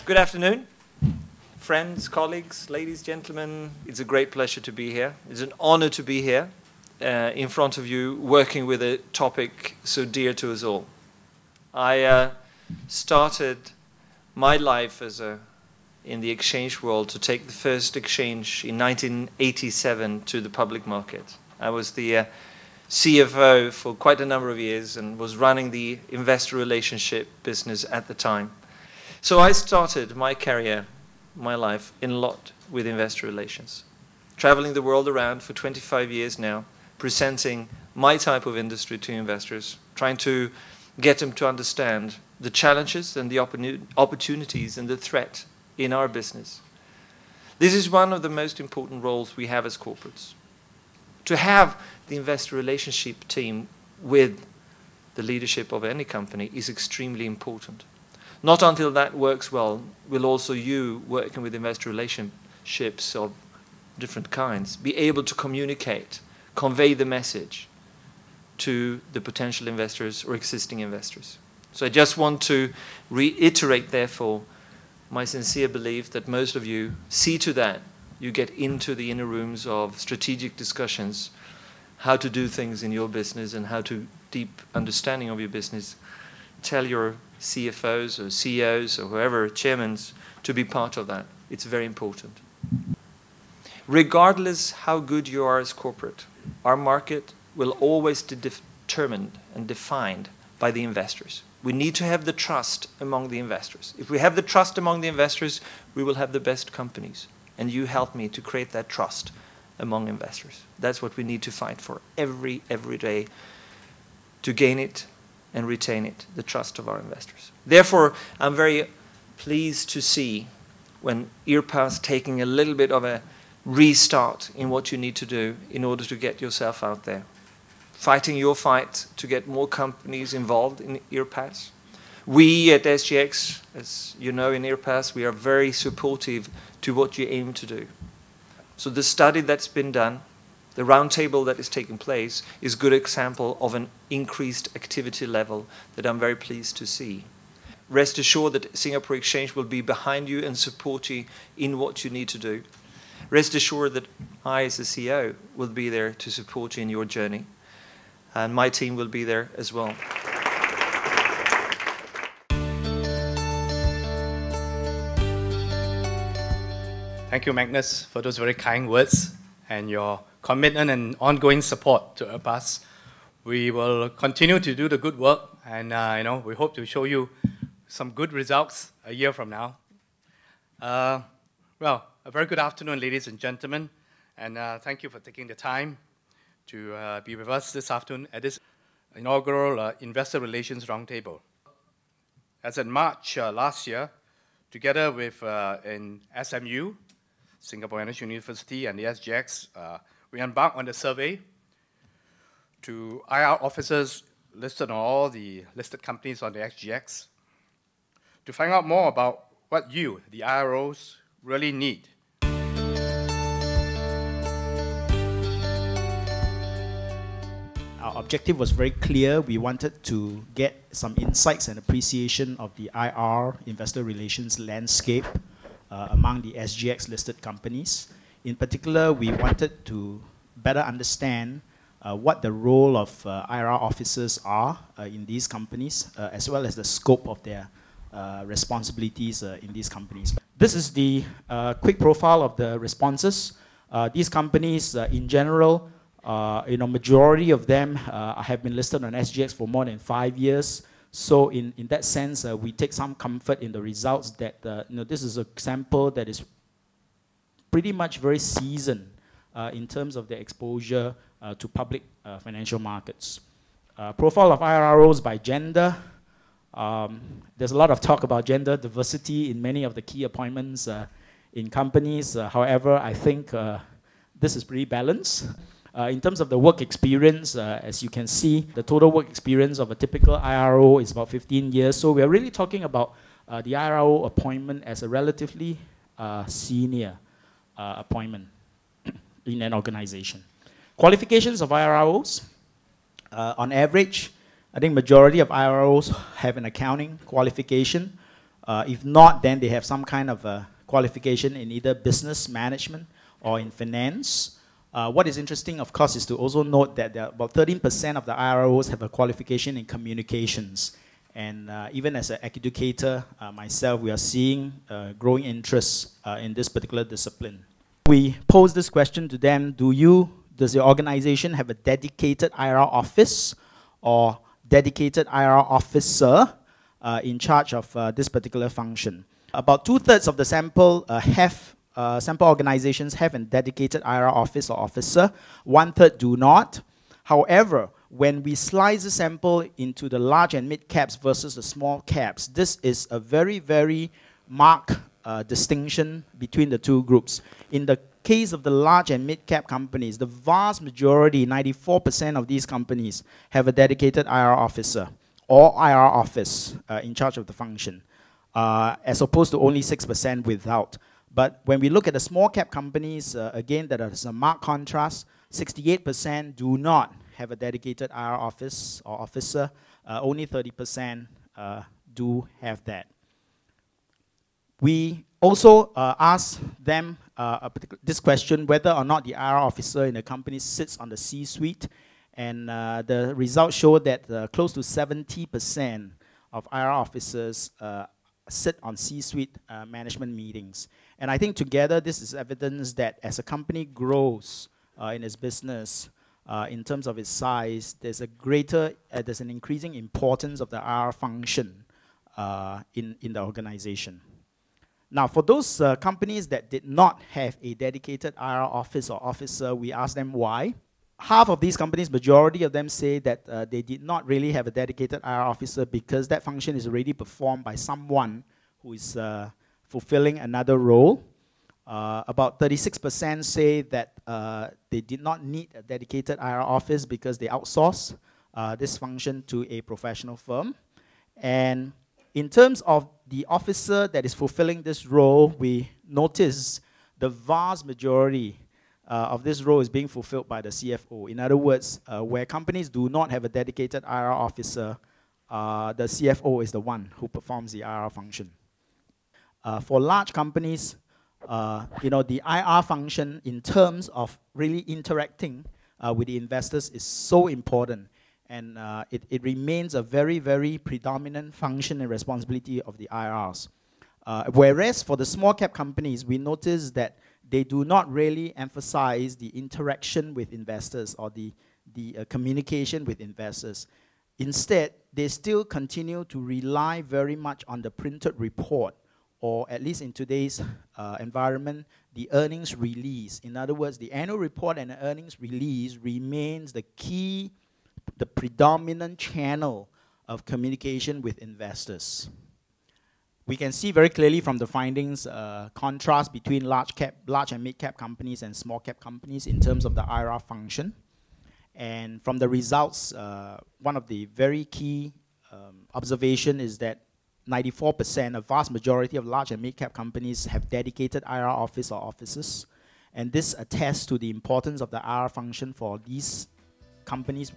Good afternoon, friends, colleagues, ladies, gentlemen. It's a great pleasure to be here. It's an honor to be here in front of you, working with a topic so dear to us all. I started my life in the exchange world to take the first exchange in 1987 to the public market. I was the CFO for quite a number of years and was running the investor relationship business at the time. So I started my career, my life, in a lot with investor relations. Traveling the world around for 25 years now, presenting my type of industry to investors, trying to get them to understand the challenges and the opportunities and the threat in our business. This is one of the most important roles we have as corporates. To have the investor relationship team with the leadership of any company is extremely important. Not until that works well will also you, working with investor relationships of different kinds, be able to communicate, convey the message to the potential investors or existing investors. So I just want to reiterate, therefore, my sincere belief that most of you see to that you get into the inner rooms of strategic discussions, how to do things in your business and how to deep understanding of your business. Tell your CFOs or CEOs or whoever, chairmans, to be part of that. It's very important. Regardless how good you are as corporate, our market will always be determined and defined by the investors. We need to have the trust among the investors. If we have the trust among the investors, we will have the best companies. And you help me to create that trust among investors. That's what we need to fight for every day to gain it and retain it, the trust of our investors. Therefore, I'm very pleased to see when IRPAS taking a little bit of a restart in what you need to do in order to get yourself out there. Fighting your fight to get more companies involved in IRPAS. We at SGX, as you know in IRPAS, we are very supportive to what you aim to do. So the study that's been done, the roundtable that is taking place, is a good example of an increased activity level that I'm very pleased to see. Rest assured that Singapore Exchange will be behind you and support you in what you need to do. Rest assured that I, as the CEO, will be there to support you in your journey. And my team will be there as well. Thank you, Magnus, for those very kind words and your commitment and ongoing support to IRPAS. We will continue to do the good work, and we hope to show you some good results a year from now. Well, a very good afternoon, ladies and gentlemen, and thank you for taking the time to be with us this afternoon at this inaugural Investor Relations Roundtable. As in March last year, together with in SMU, Singapore Energy University, and the SGX, we embarked on the survey to IR officers listed on all the listed companies on the SGX to find out more about what you, the IROs, really need. Our objective was very clear. We wanted to get some insights and appreciation of the IR, investor relations landscape among the SGX listed companies. In particular, we wanted to better understand what the role of IR officers are in these companies, as well as the scope of their responsibilities in these companies. This is the quick profile of the responses. These companies, in general, majority of them have been listed on SGX for more than 5 years. So in that sense, we take some comfort in the results that this is a sample that is pretty much very seasoned in terms of their exposure to public financial markets. Profile of IRROs by gender. There's a lot of talk about gender diversity in many of the key appointments in companies. However, I think this is pretty balanced. In terms of the work experience, as you can see, the total work experience of a typical IRO is about 15 years. So we're really talking about the IRO appointment as a relatively senior appointment in an organization. Qualifications of IROs. On average, I think majority of IROs have an accounting qualification. If not, then they have some kind of a qualification in either business management or in finance. What is interesting, of course, is to also note that about 13% of the IROs have a qualification in communications. And even as an educator myself, we are seeing growing interest in this particular discipline. We pose this question to them: does your organization have a dedicated IR office or dedicated IR officer in charge of this particular function? About 2/3 of the sample sample organizations have a dedicated IR office or officer. 1/3 do not. However, when we slice the sample into the large and mid caps versus the small caps, this is a very, very marked distinction between the two groups. In the case of the large and mid cap companies, the vast majority, 94% of these companies, have a dedicated IR officer or IR office in charge of the function, as opposed to only 6% without. But when we look at the small cap companies, again, that is a marked contrast. 68% do not have a dedicated IR office or officer. Only 30% do have that. We also asked them this question, whether or not the IR officer in the company sits on the C-suite. And the results show that close to 70% of IR officers sit on C-suite management meetings. And I think together this is evidence that as a company grows in its business, in terms of its size, there's an increasing importance of the IR function in the organization. Now, for those companies that did not have a dedicated IR office or officer, we asked them why. Half of these companies, majority of them say that they did not really have a dedicated IR officer because that function is already performed by someone who is fulfilling another role. About 36% say that they did not need a dedicated IR office because they outsource this function to a professional firm. And in terms of the officer that is fulfilling this role, we notice the vast majority of this role is being fulfilled by the CFO. In other words, where companies do not have a dedicated IR officer, the CFO is the one who performs the IR function. For large companies, the IR function in terms of really interacting with the investors is so important. And it remains a very, very predominant function and responsibility of the IRs. Whereas for the small cap companies, we notice that they do not really emphasize the interaction with investors or the communication with investors. Instead, they still continue to rely very much on the printed report, or at least in today's environment, the earnings release. In other words, the annual report and the earnings release remains the predominant channel of communication with investors. We can see very clearly from the findings contrast between large and mid cap companies and small cap companies in terms of the IR function. And from the results, one of the very key observation is that 94%, a vast majority of large and mid cap companies have dedicated IR office or offices. And this attests to the importance of the IR function for these companies.